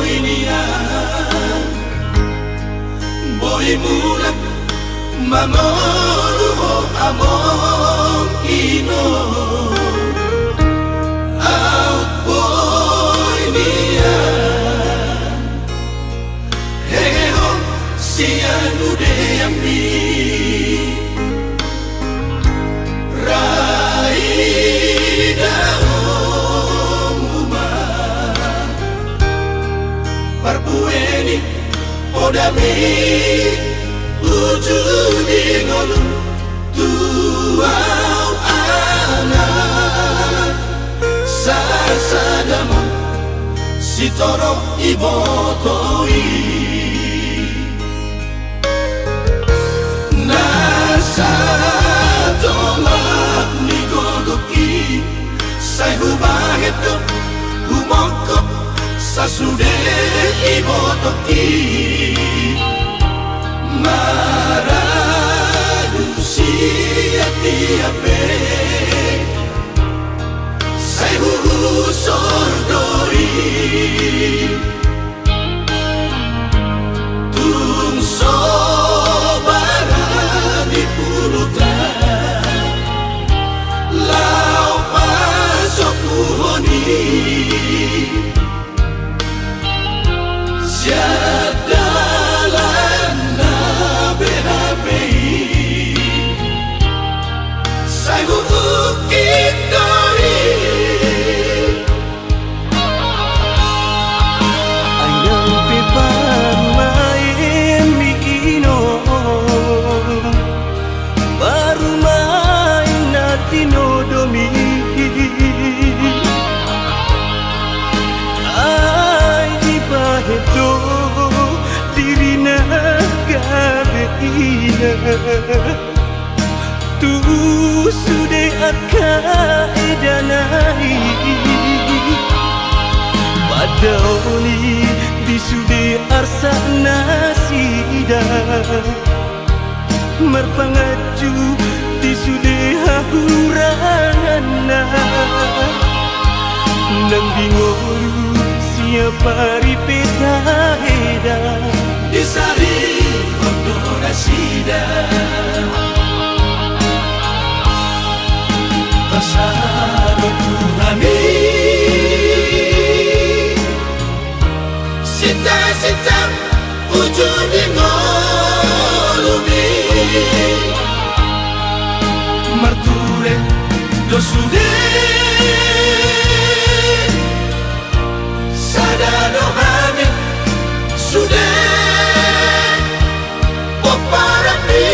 Surabaya boy mulak mamoluho among ino out boy niya heho siyan ude ambi raida umuma parpueni podami ujudi ngolu tuau anak sasadamo sitoro ibotoi nasa tolak nigogoki sai hubaheto humokop sasude ibotoki maradusi atiape sai sordoi tung sobara di pulutan lau pasok puhoni siadalan na BHPI sai ukit doi ayang pipamain mikino baru main natino domi ay di pahedo dirina gabeina tu sude akaedanai padaoni di sude arsa nasida merpangaju di sude hahurana nang bingoru siapa ripeta heda disari kondorasida pasado tuhani sita ujudi ngolumi marture dosude sadado hami sude poparapi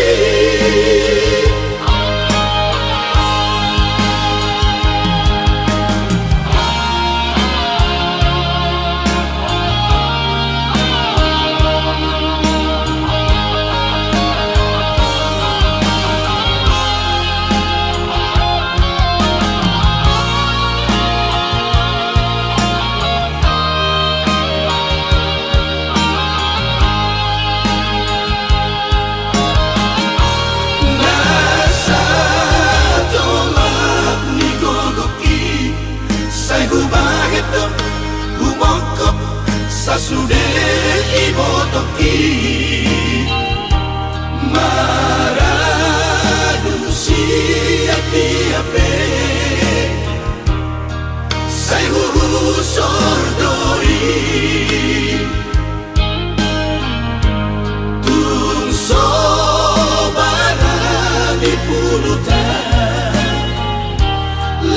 sasude ibotoki maradusi atiape sai sordoi tung sobara di pulutan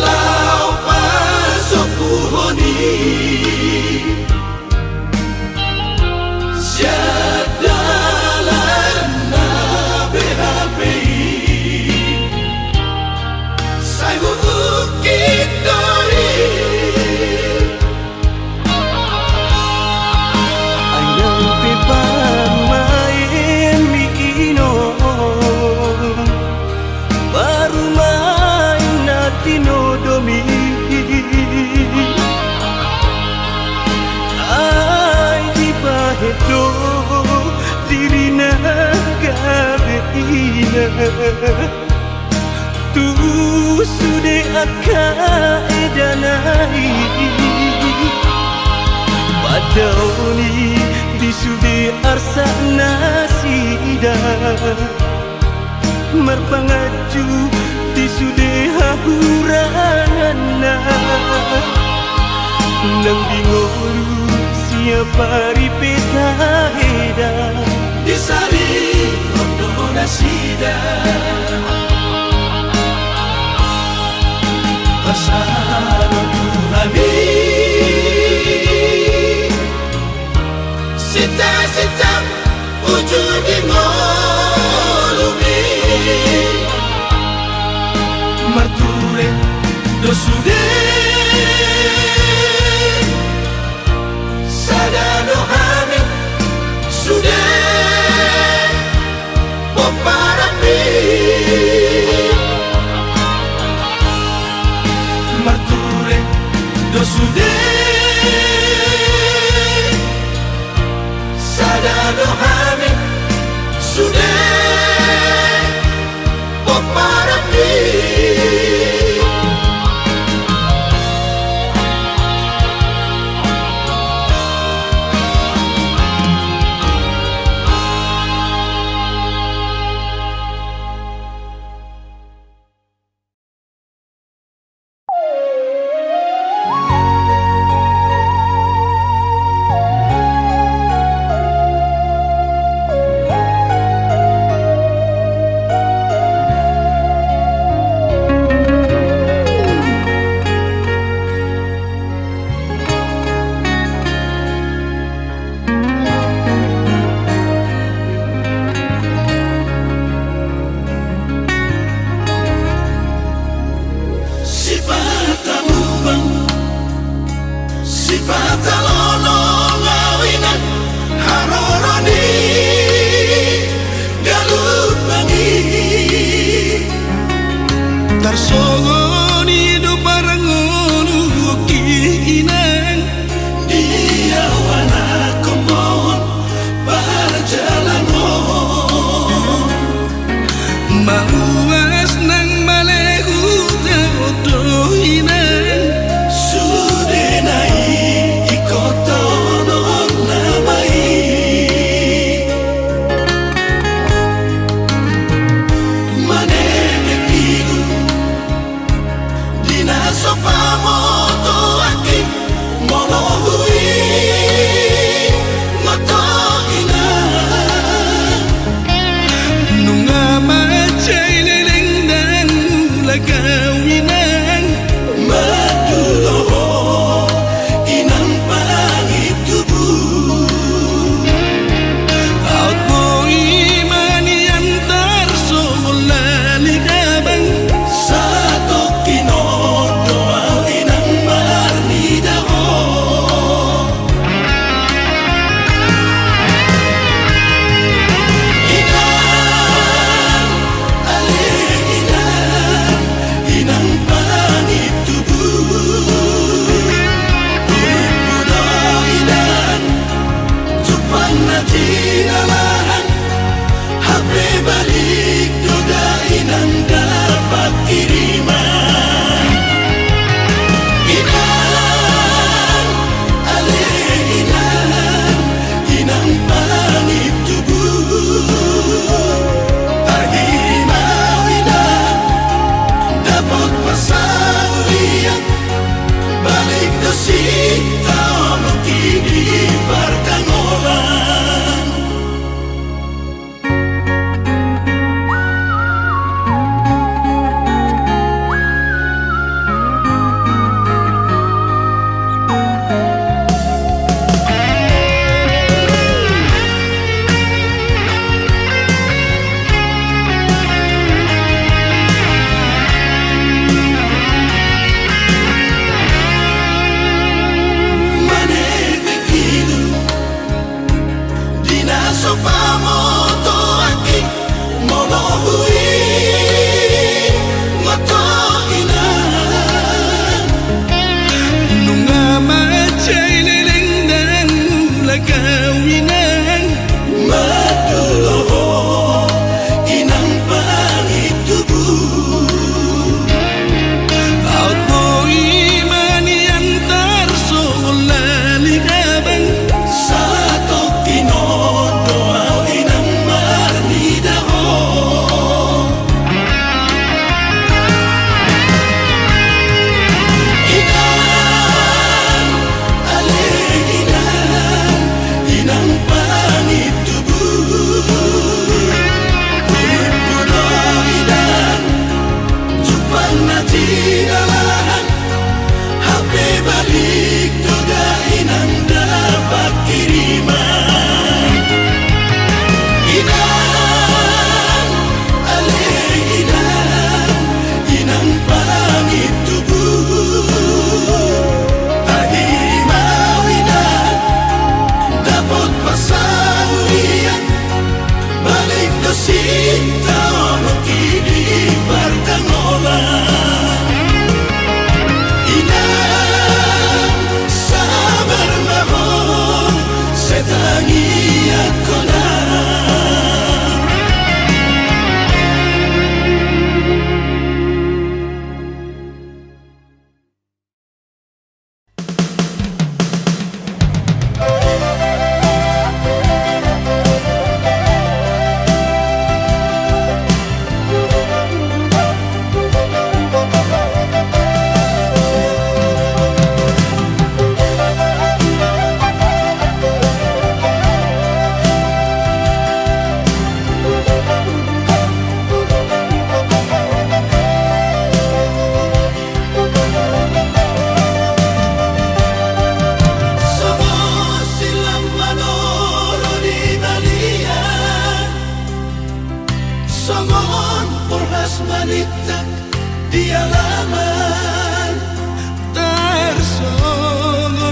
lau pasok puhoni siadalan na BHPI sai ukit doi ayang pipamain mikino baru main natino domi ay di pahedo dirina gabeina tu sude akaedanai Merpangaju di sudeha huranana Nang bingolu siapa ripeta heda Disari Rondo Nasida Bersama Tuhani Sita-sita ujung di molumi Marture dosude Sadado hami sudah Poparapi Marture dosude Sadado hami sudah Poparapi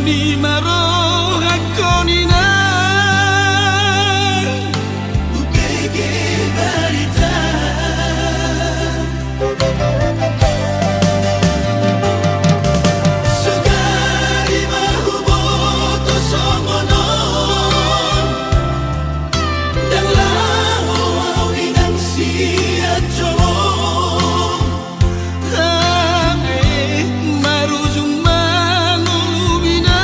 di maro hakonina Ugege barita Sugari mahuboto songono Dan lao awinang siya jolong Ame marujung manulumina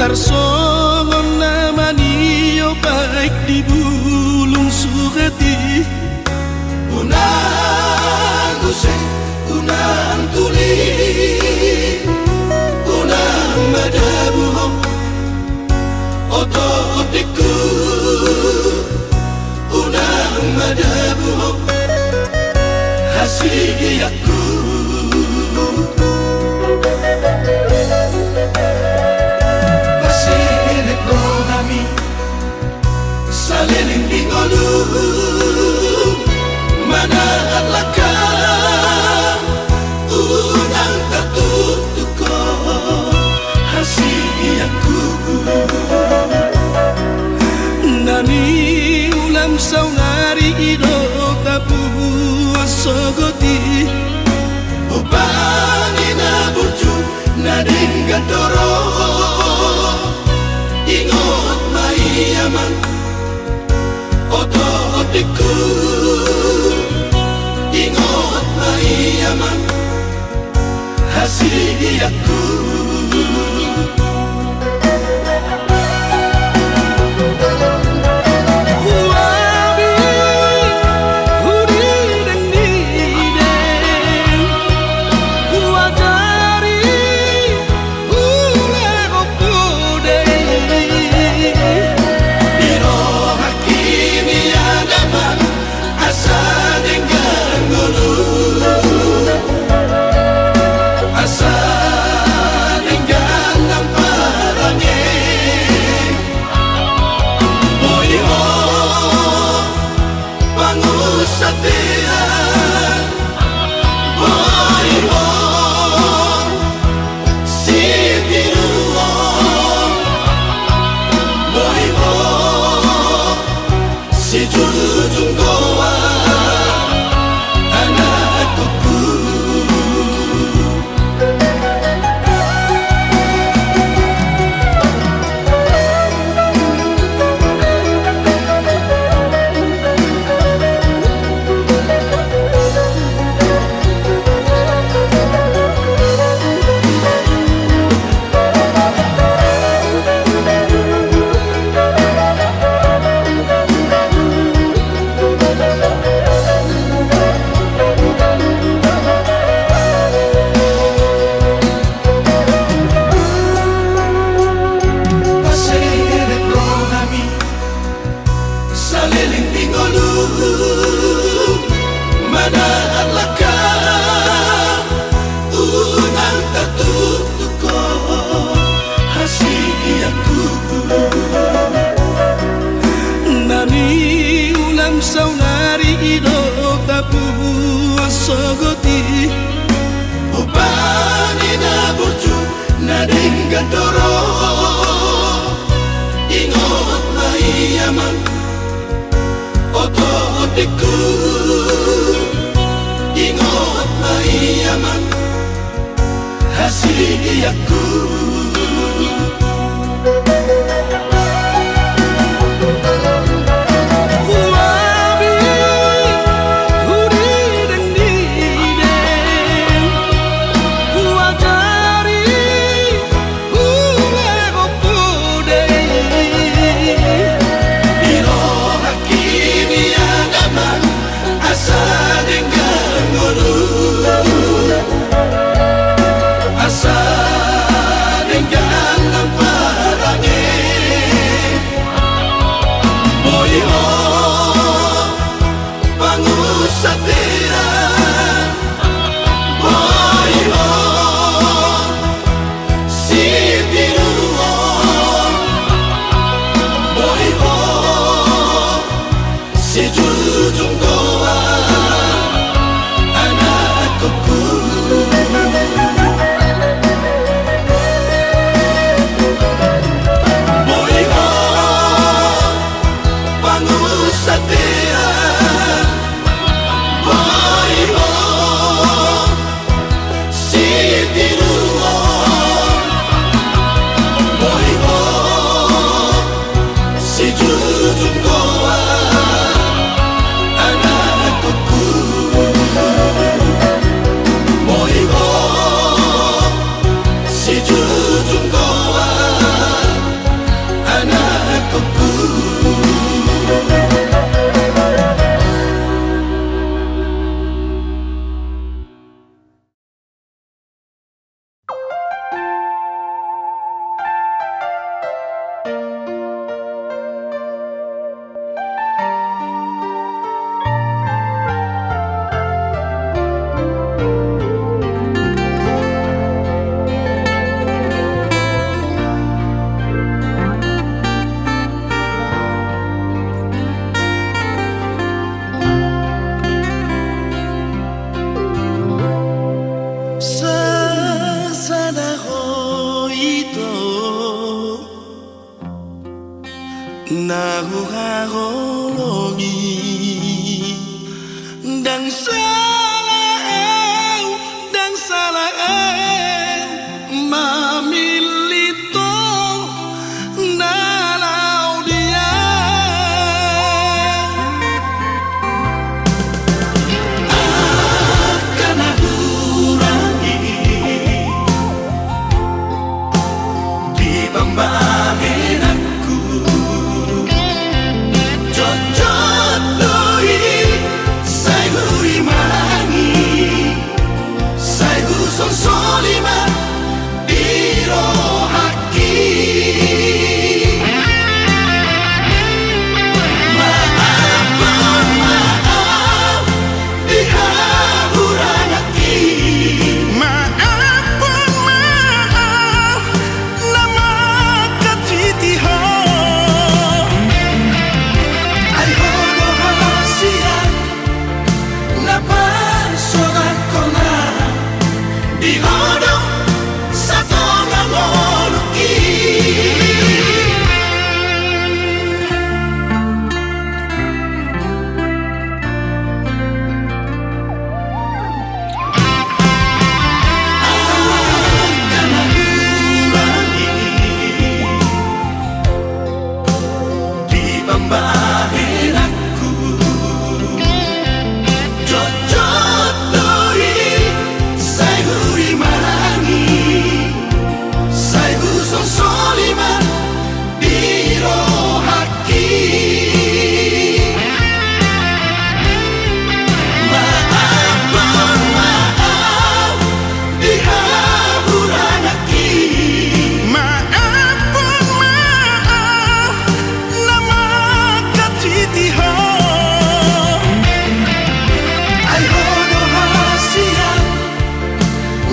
Tarsongon namani yo baik di bulung sugati. Unang usai, unang tuli, unang madabuhong oto otiku, unang madabuhong hasigiyaku. Saliling dingolung mana adlakang unang tatutuko hasigiyaku. Nani ulam saungari ido tapu sogoti upani na burju na dengadoro ingot mai aman oto otiku ingot mai aman hasigiyaku. Saunari ido tapu sogoti upani na burju na dengadoro ingot mai aman oto otiku ingot mai aman hasigiyaku. Asa nahuharologi dan salah mamilito nalau dia akan aku rangi di pembahin aku cocok doi saya huri mangi saya huson solima biro haki maaf dihahuranaki maaf nama katitiho ay hono hasia napa sorakona di hono sato ngoluki akan aku rangi di pembahin aku cocok doi saya huri mangi saya huson solima biro haki maaf dihahuranaki maaf nama katitiho ay hono hasia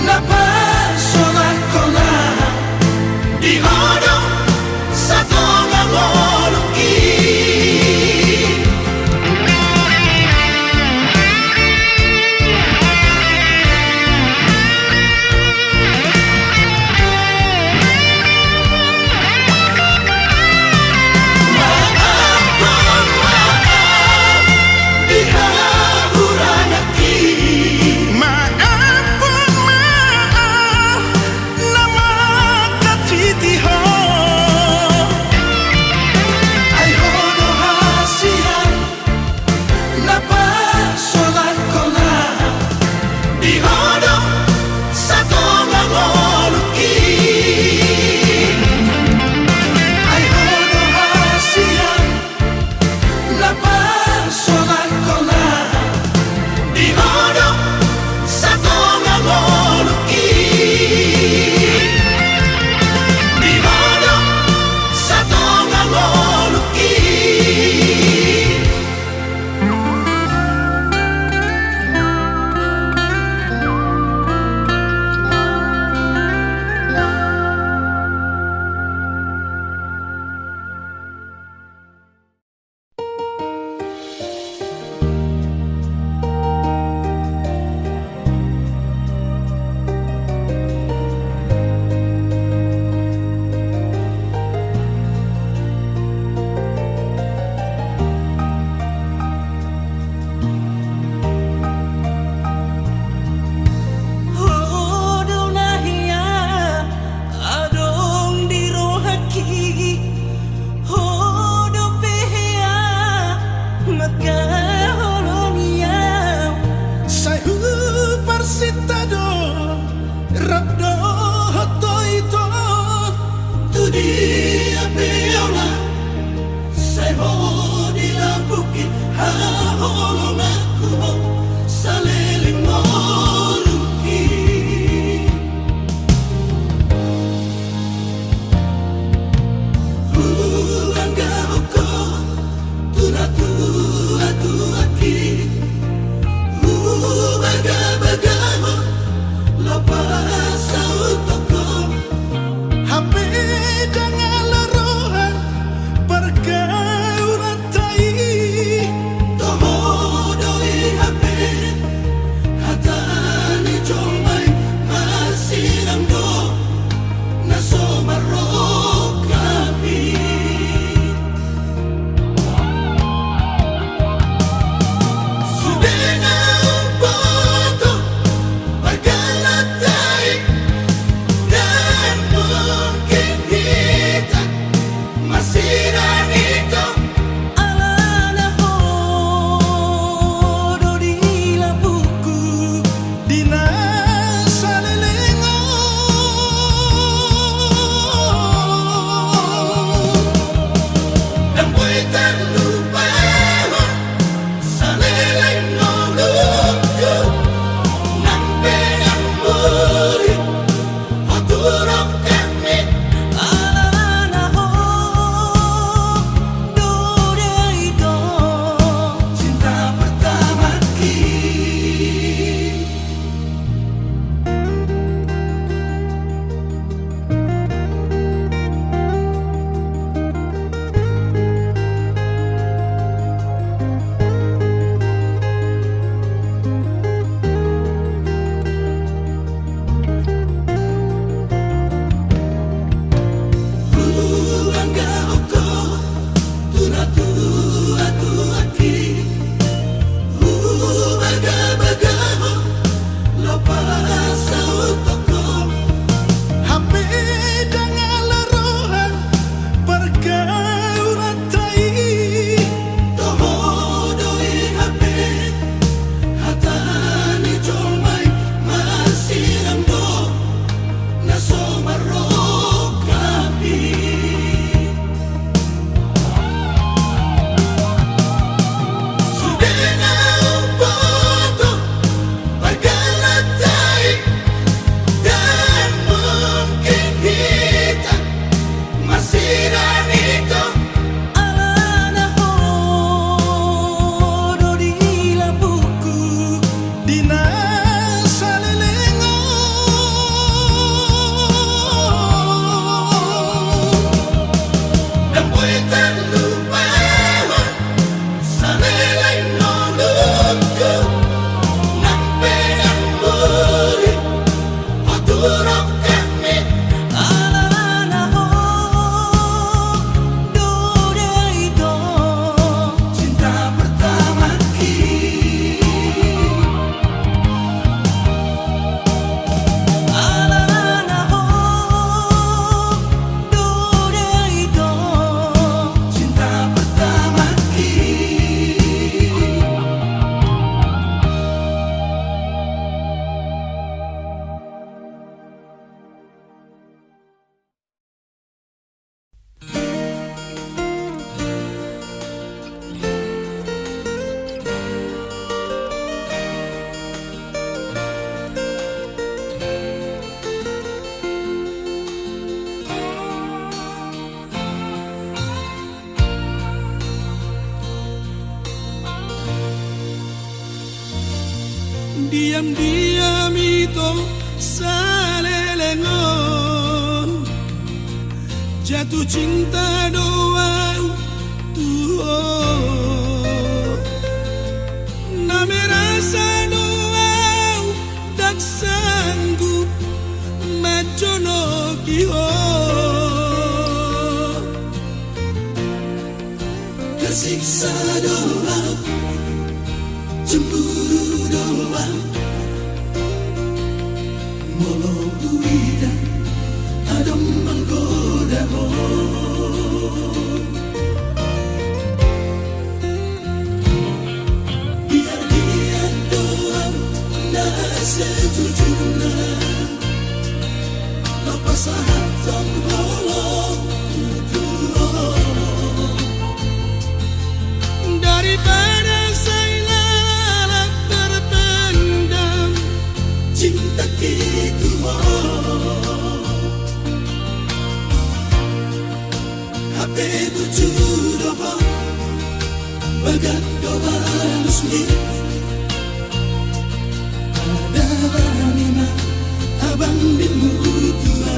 napa sorakona di hono sato ngoluki dihahuranaki maaf nama katitiho ay hono hasia napa sorakona di hono sato ngoluki ay hono hasia napa sorakona di hono sato ngoluki di hono sato ngoluki Happy dengan diam-diam itu salelengon, jatuh cinta doang tuh, name rasa doang tak sanggup majono kiho, tersiksa doang, cemburu doang, molo uida adem menggoda biar dia doang nah sejujurnya lepas hati holong daripada saya lalat terpendam cinta gitu HP tujuh doa bagat doa musmi ada lima abang bimu tua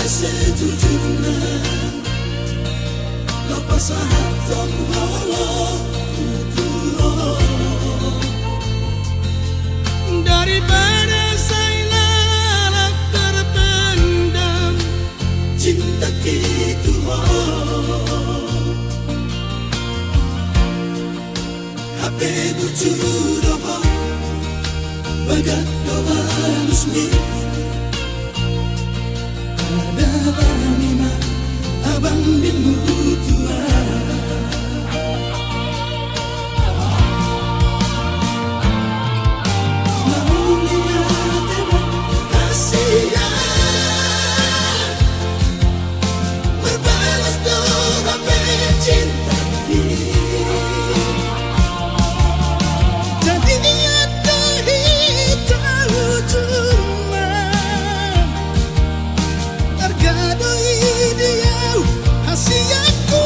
sejujurnya lepas hati holong daripada saya lalat terpendam cinta gitu HP tujuh doa bagat doa musmi lima abang bimu tua mau lihat tembak kasihan berbalas doa cinta jadi dia tahu cuma tergaduh dia hasiaku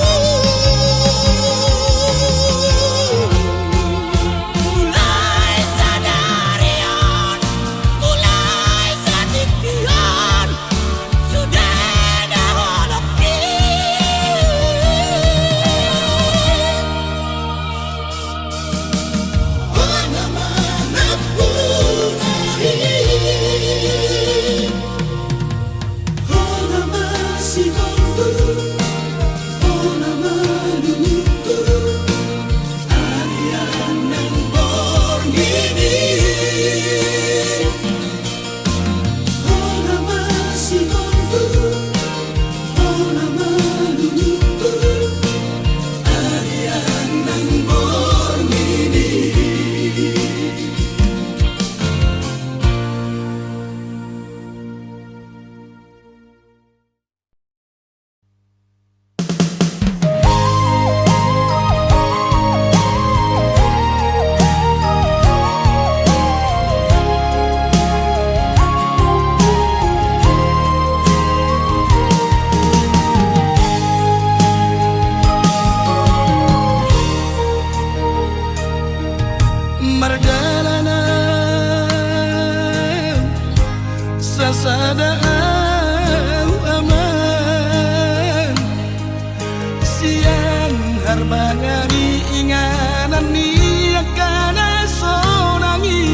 Darbangani inganan ni akana sonangi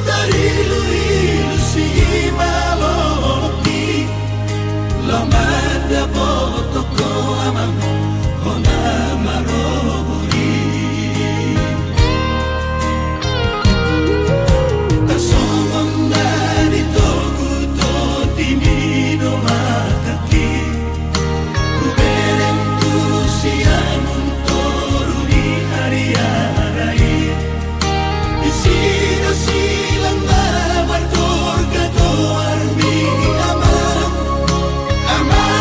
Tari ilu si maloti Lomada potoko amang Kona maroburi Tasomong dari toku to timino makati Kubereng tu siamun toru di hari-hari Isina silang mawar torga to armi amang Amang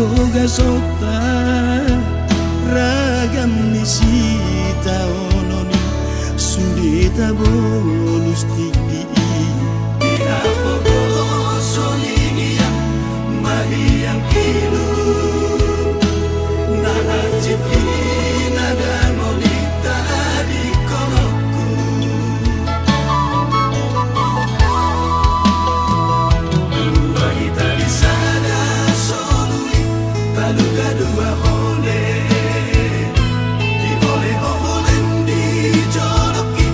boga sota ragam nisita ononi sundeta bonus tigi Ina bogo solingia mahiyang ilu Nahajiki nada molita di kolokku Dua kita di sana solui Taluga dua oleh Di oleh di joloki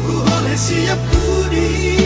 Ku oleh siap kudi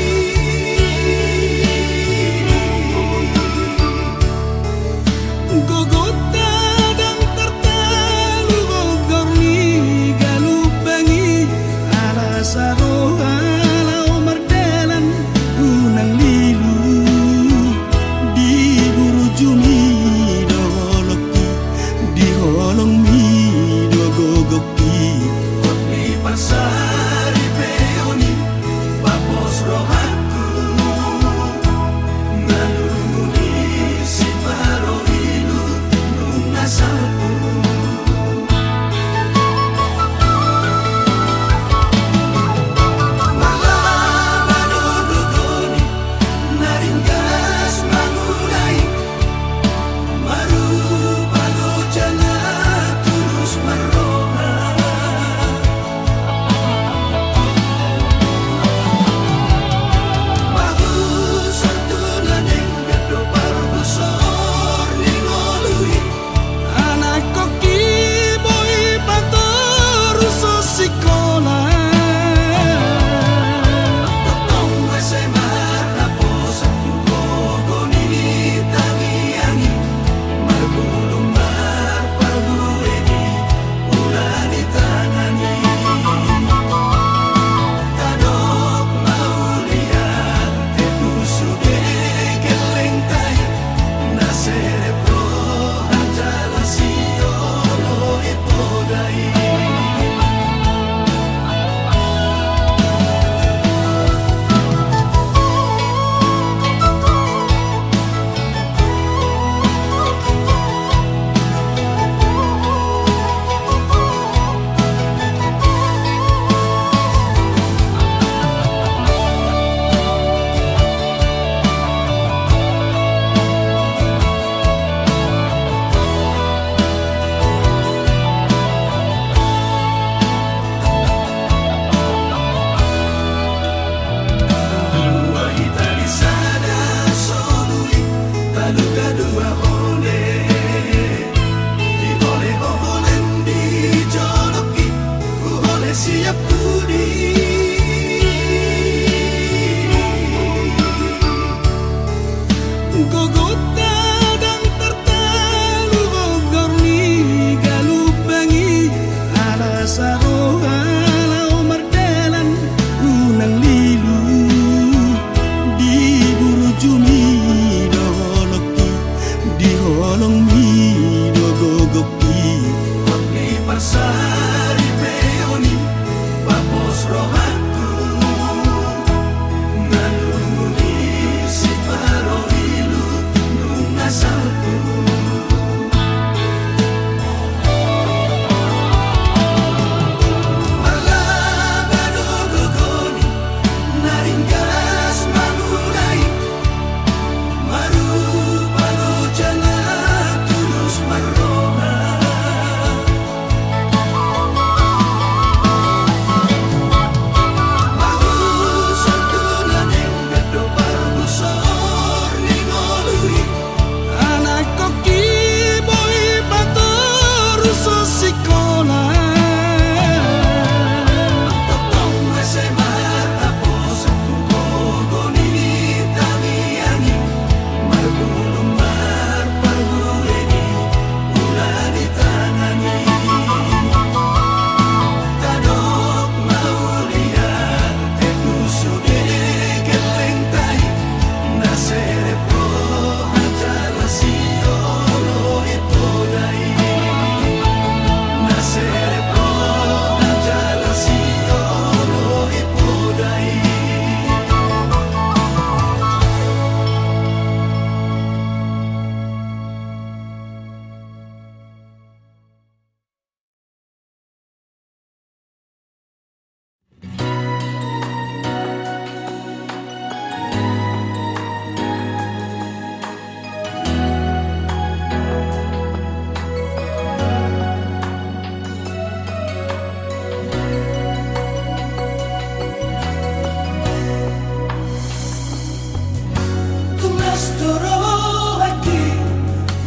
torohaki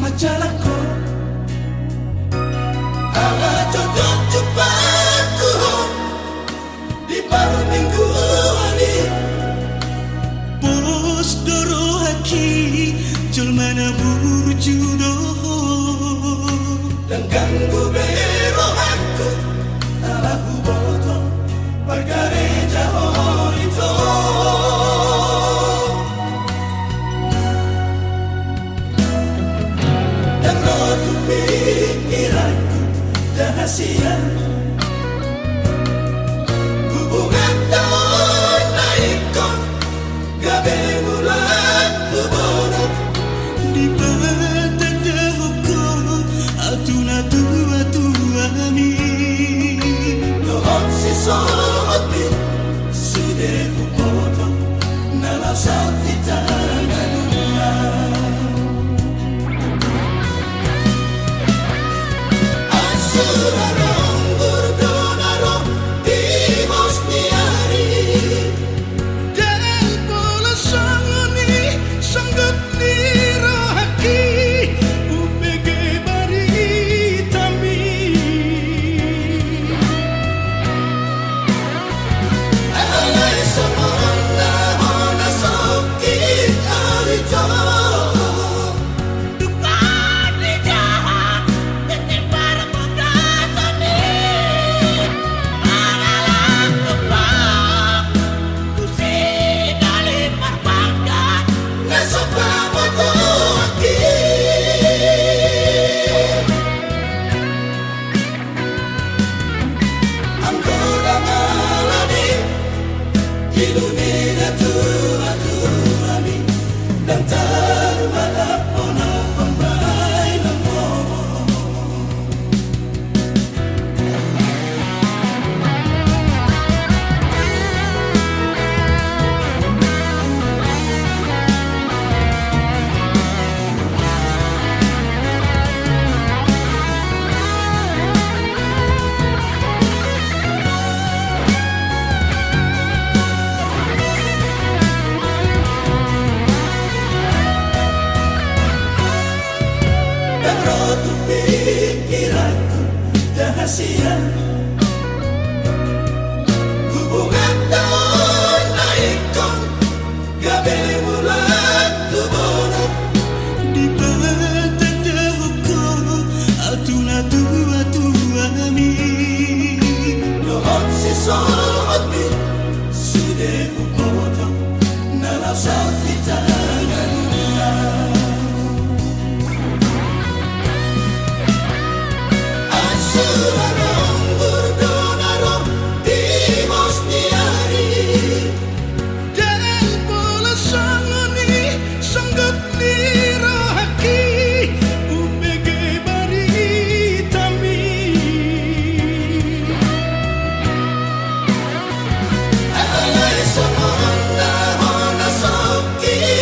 macalako ala jodoh cepatku di paruh minggu ani Bos doro haki Julmana burjudo dan ganggu bero aku ala huboto pagare jauh itu dan rotu pikiranku rahasia hubungan tahun naikon gabe bulan kubono Di batak dahoko Atuna tua ami dohon si sohotbi sude kuboto nalau sakti tangan dunia asurarong burdonarong di Bosniari Dan bola sangoni Sanggut niro haki Upege bari tami alai samona hona sokit alito Dukani jahat Ketimpar muda seni Malalang tumbang Kusi dari perbankan nasopa moto aki Angkora malani ilumina tuami dan termalap ono pembai namo dan rotu pikiranku rahasia hubungan tahun naikon gabe bulan kubono Di batak dahoko Atuna tua ami dohon si sohotbi sude kuboto nalau sakti tangan dunia asurarong burdonarong di Bosniari Dan bola sangoni Sanggut niro haki Upege bari tami alai samona hona sokit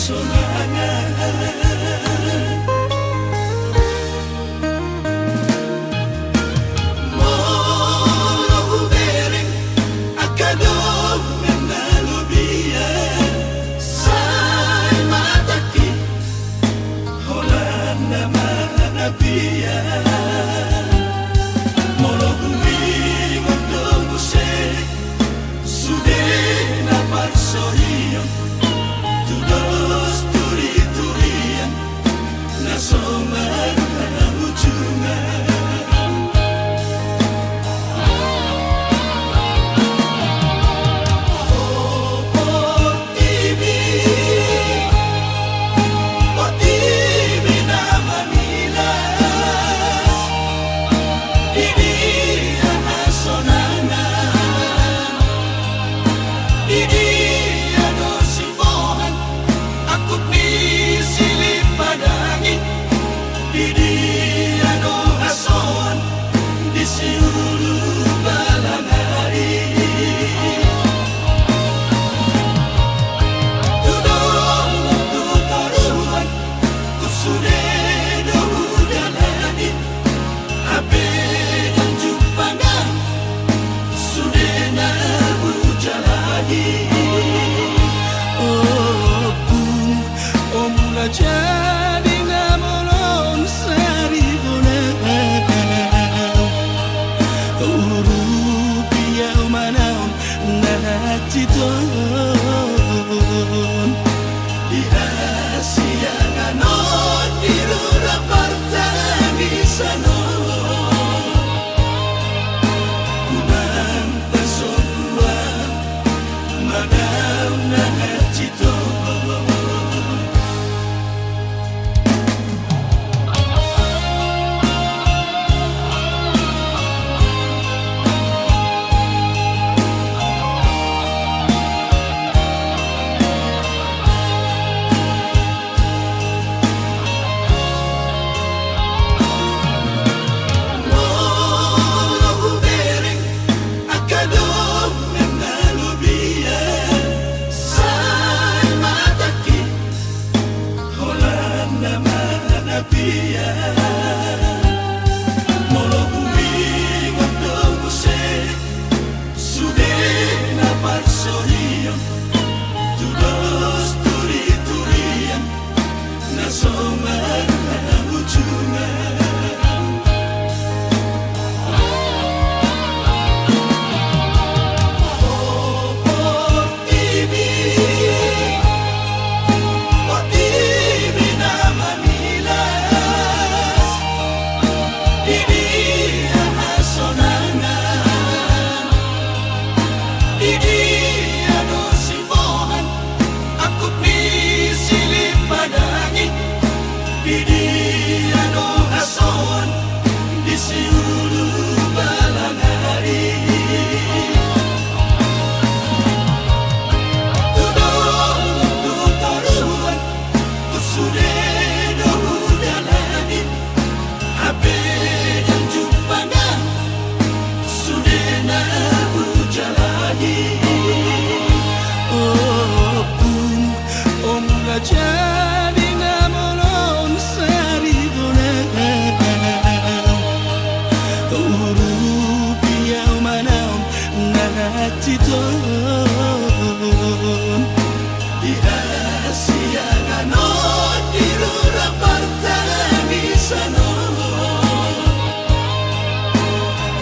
sonangan Molo ubereng akadog menalubian Say mataki holan naman nabiyan Molo umingon dogusek sudah napar sohiyon Tudos turi-turian nasoman na ujungan O TV na Manilas Didi ang asonangan Didi ano simbohan Akot ni silip padangin Didi ano ason Di siulu balangari Tudong tutoruan Tusudedo jalani Ape dan jupangan Sudena jalani Oh pun omula jadi namolon sari bonang Urupia manaon naciton Dirahasianganon dirura partangisanon Unang pasokuan Madaw na hachito Molo ubereng akadog menalubian Say mataki holan naman nabiyan Molo umingon dogusek sudah napar sohiyon Tudos turi-turian nasoman na ujungan O TV na Manilas Didi ang asonangan Didi ano simbohan Akot ni silip padangin Didi ano ason Di siulu balangari Tudong tutoruan Tusudedo jalani Ape dan jupangan Sudena jalani Oh pun omula jadi namolon sari bonang Urupia manaon naciton Dirahasianganon dirura partangisanon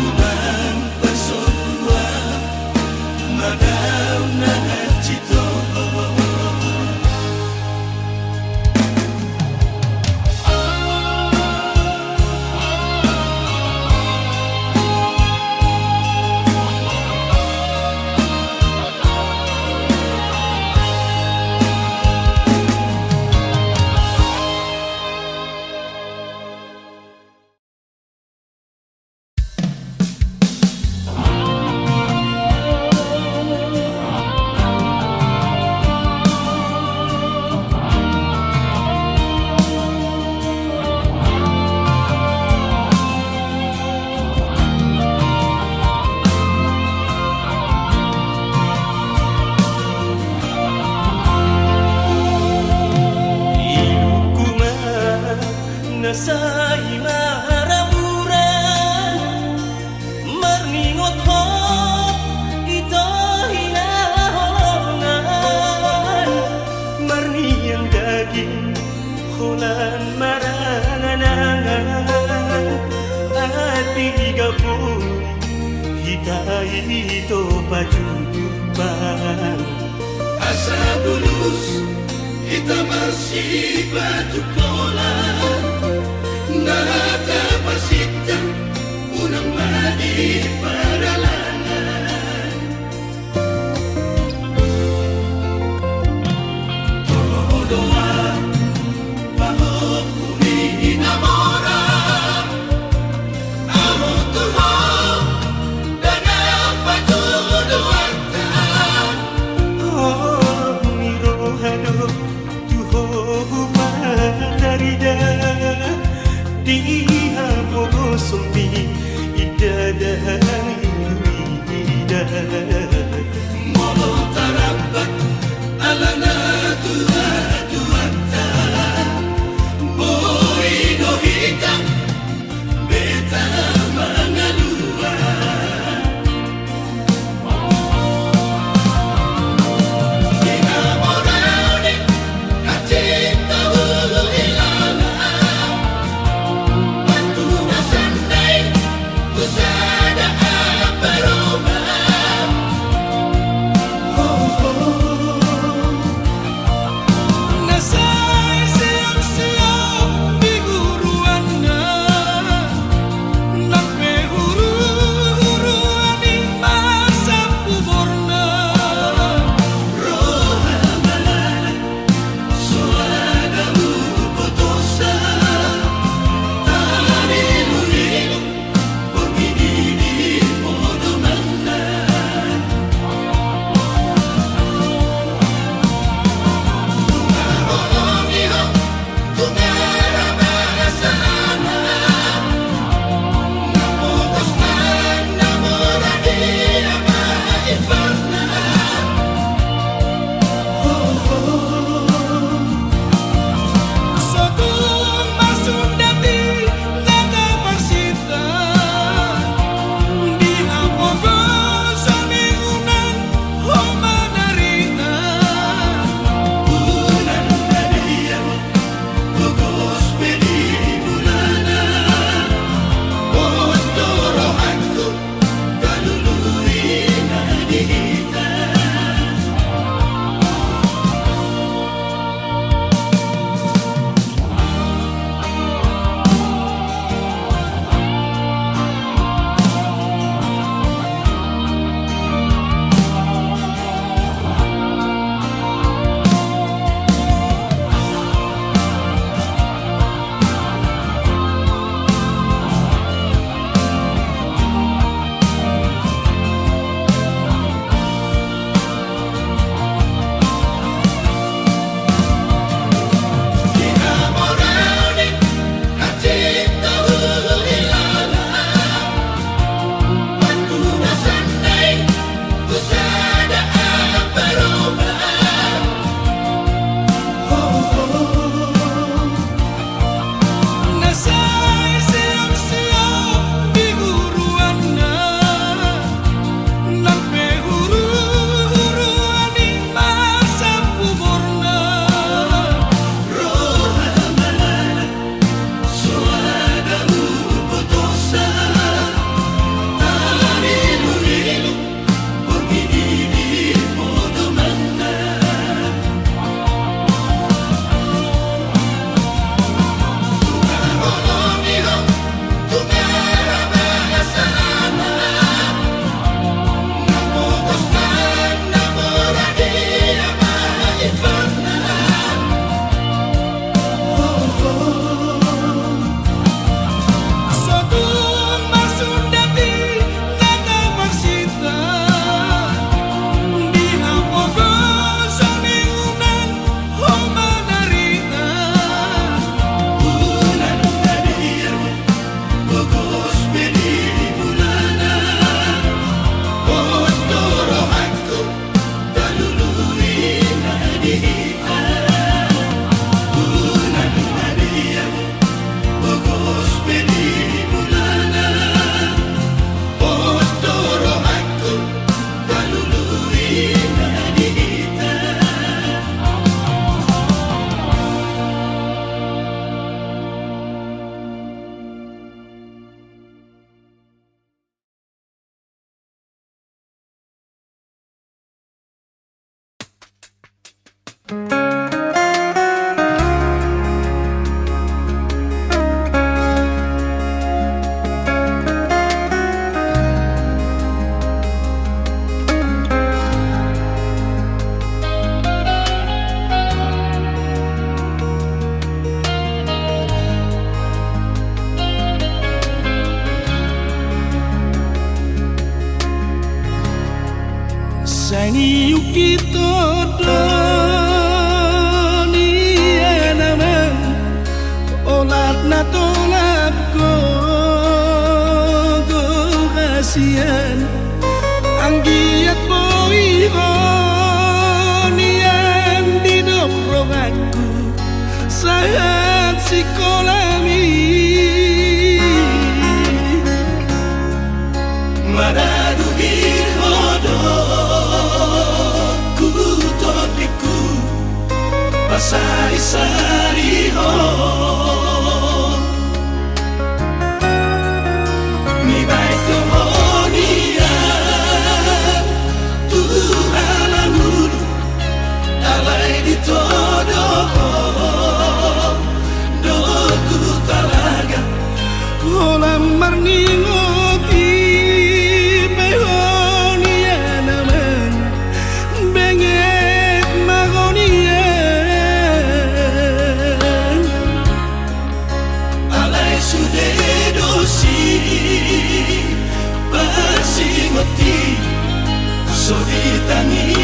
Unang pasokuan Madaw na hachito jumpa. Asa bulus kita masih batu pola, nata pasita unang madi paralangan. Doa bahwa kuni inamora amo tuho dan apa tuduhata. Oh mirohado tuho madarida diha mo sumbi idadang ida molo tarabat alana tuata boy dohita beta mangalua. Enamorado kacinta ulu ilana waktu nasandai kusada apa roma Sani yuki todo ni enaman olat na tolap go kasihan anggiat boi nian di dobroganku saat sikolami Maradu hirhodo Kutodiku Pasari-sari ho Mi baito honia Tuhan amuru Alai di todo Doku talaga Olam marningoti behonia naman benget magonian Alai sude dosi Pasingoti So ditangi